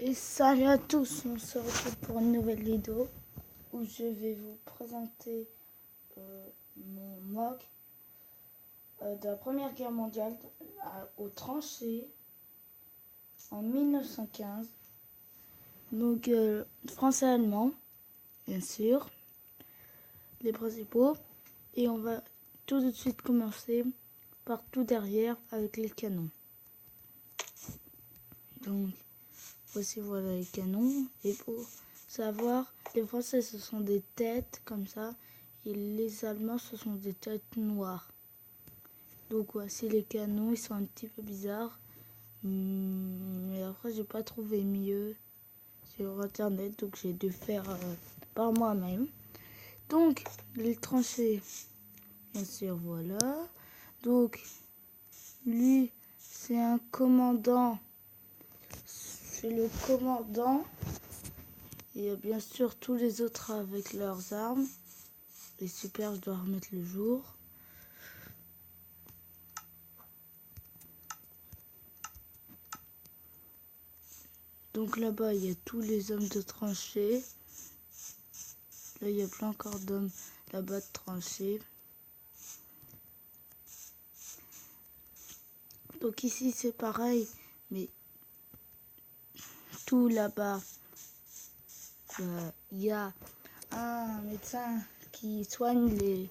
Et salut à tous, on se retrouve pour une nouvelle vidéo où je vais vous présenter mon mock de la Première Guerre mondiale aux tranchées en 1915. Donc français-allemand, bien sûr, les principaux. Et on va tout de suite commencer par tout derrière avec les canons. Donc voici voilà les canons. Et pour savoir, les Français ce sont des têtes comme ça et les Allemands ce sont des têtes noires. Donc voici les canons, ils sont un petit peu bizarres. Mais après j'ai pas trouvé mieux sur internet, donc j'ai dû faire par moi-même. Donc les tranchées, bien sûr, voilà. Donc lui c'est un commandant. C'est le commandant. Et bien sûr tous les autres avec leurs armes. Et super, je dois remettre le jour. Donc là-bas, il y a tous les hommes de tranchée. Là, il y a plein encore d'hommes là-bas de tranchée. Donc ici, c'est pareil. Mais tout là-bas, il y a un médecin qui soigne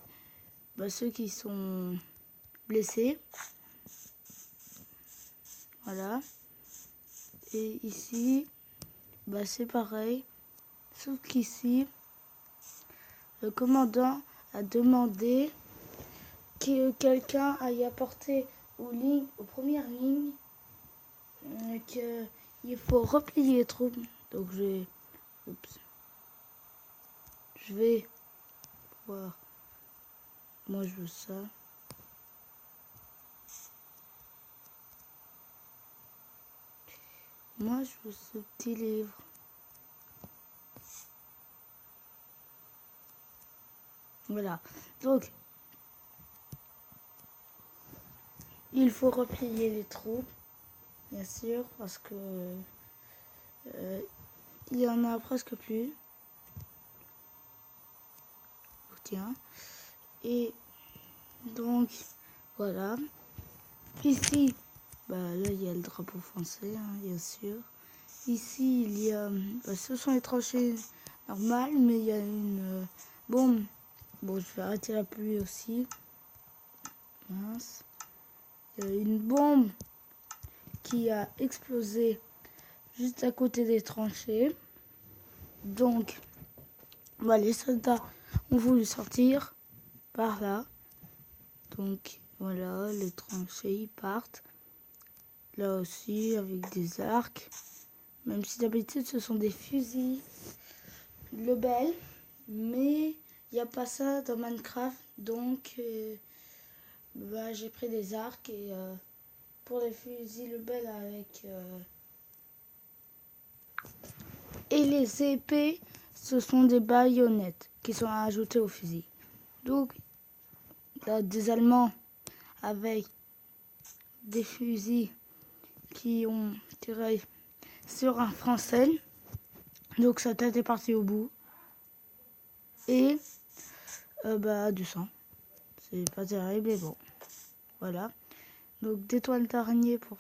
ceux qui sont blessés. Voilà. Et ici, c'est pareil. Sauf qu'ici, le commandant a demandé que quelqu'un aille apporter aux premières lignes qu'il faut replier les troupes. Donc je vais voir. Moi je veux ça. Moi je veux ce petit livre. Voilà. Donc il faut replier les troupes, bien sûr, parce que il y en a presque plus. Tiens. Et donc voilà. Ici, là il y a le drapeau français, bien sûr. Ici il y a, ce sont les tranchées normales, mais il y a une bombe. Bon, je vais arrêter la pluie aussi. Mince. Il y a une bombe qui a explosé juste à côté des tranchées. Donc, les soldats ont voulu sortir par là. Donc, voilà, les tranchées, ils partent. Là aussi, avec des arcs. Même si d'habitude, ce sont des fusils Lebel. Mais il n'y a pas ça dans Minecraft. Donc, j'ai pris des arcs. Et pour les fusils Lebel avec... Et les épées, ce sont des baïonnettes qui sont ajoutées au fusil. Donc, là, des Allemands avec des fusils qui ont tiré sur un Français. Donc, sa tête est partie au bout. Et du sang. C'est pas terrible, mais bon. Voilà. Donc, des toiles d'araignée pour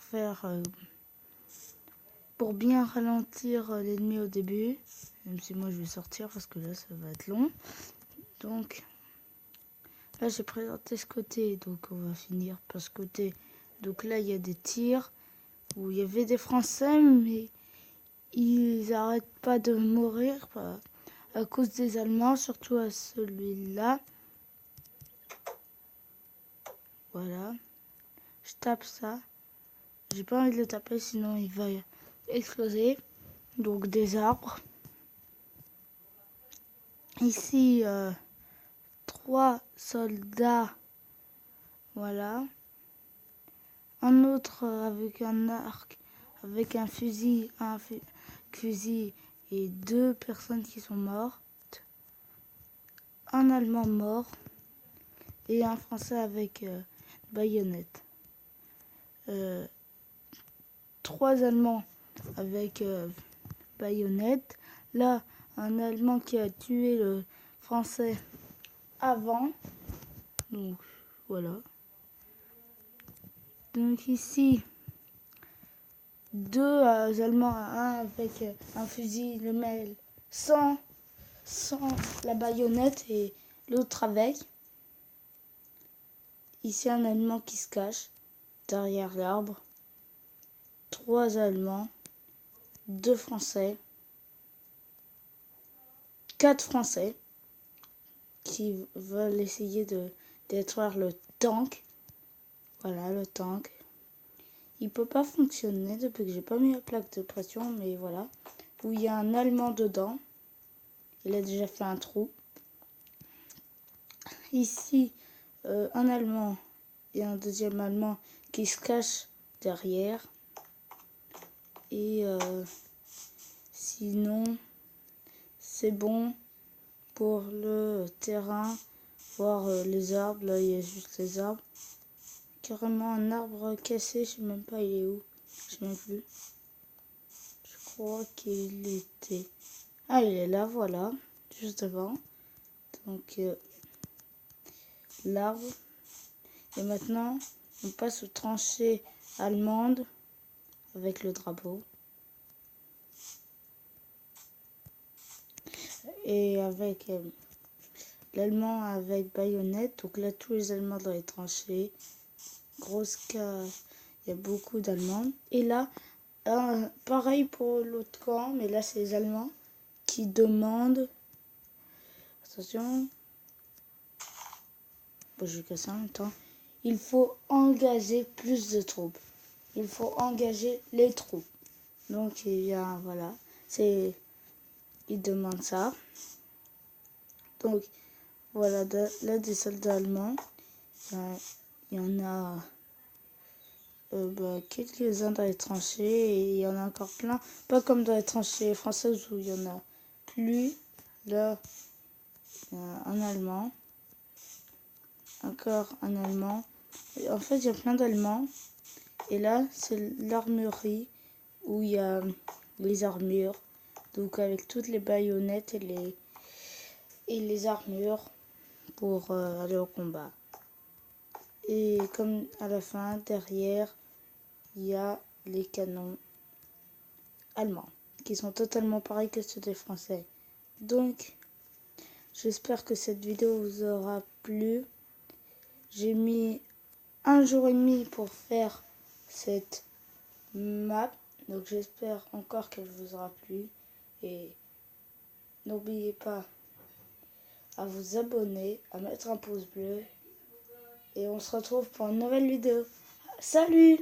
bien ralentir l'ennemi au début. Même si moi, je vais sortir parce que là, ça va être long. Donc, là, j'ai présenté ce côté. Donc, on va finir par ce côté. Donc là, il y a des tirs où il y avait des Français, mais ils n'arrêtent pas de mourir à cause des Allemands, surtout à celui-là. Voilà. Je tape ça. J'ai pas envie de le taper, sinon il va exploser. Donc des arbres. Ici, 3 soldats. Voilà. Un autre avec un arc, avec un fusil, et 2 personnes qui sont mortes. Un Allemand mort et un Français avec baïonnette. 3 Allemands avec baïonnette. Là, un Allemand qui a tué le Français avant. Donc, voilà. Donc ici, deux Allemands, un avec un fusil, le mail, sans la baïonnette et l'autre avec. Ici, un Allemand qui se cache derrière l'arbre. 3 Allemands, 2 Français, 4 Français qui veulent essayer de détruire le tank. Voilà, le tank. Il peut pas fonctionner depuis que j'ai pas mis la plaque de pression, mais voilà. Où il y a un Allemand dedans. Il a déjà fait un trou. Ici, un Allemand et un deuxième Allemand qui se cachent derrière. Et sinon, c'est bon pour le terrain. Voir les arbres. Là, il y a juste les arbres. Carrément un arbre cassé, je sais même pas il est où. Je sais même plus. Je crois qu'il était... Ah, il est là, voilà. Juste devant. Donc, l'arbre. Et maintenant, on passe aux tranchées allemandes avec le drapeau. Et avec l'allemand avec baïonnette. Donc là, tous les Allemands dans les tranchées. Grosse cas, il y a beaucoup d'Allemands. Et là, pareil pour l'autre camp, mais là, c'est les Allemands qui demandent... Attention. Bon, je vais casser en même temps. Il faut engager plus de troupes. Il faut engager les troupes. Donc, il y a, voilà, ils demandent ça. Donc, voilà, là, des soldats allemands. Il y en a quelques-uns dans les tranchées et il y en a encore plein. Pas comme dans les tranchées françaises où il y en a plus. Là, il y a un Allemand. Encore un Allemand. Et en fait, il y a plein d'Allemands. Et là, c'est l'armurerie où il y a les armures. Donc avec toutes les baïonnettes et les armures pour aller au combat. Et comme à la fin, derrière, il y a les canons allemands qui sont totalement pareils que ceux des Français. Donc, j'espère que cette vidéo vous aura plu. J'ai mis 1 jour et demi pour faire cette map. Donc j'espère encore qu'elle vous aura plu. Et n'oubliez pas à vous abonner, à mettre un pouce bleu. Et on se retrouve pour une nouvelle vidéo. Salut!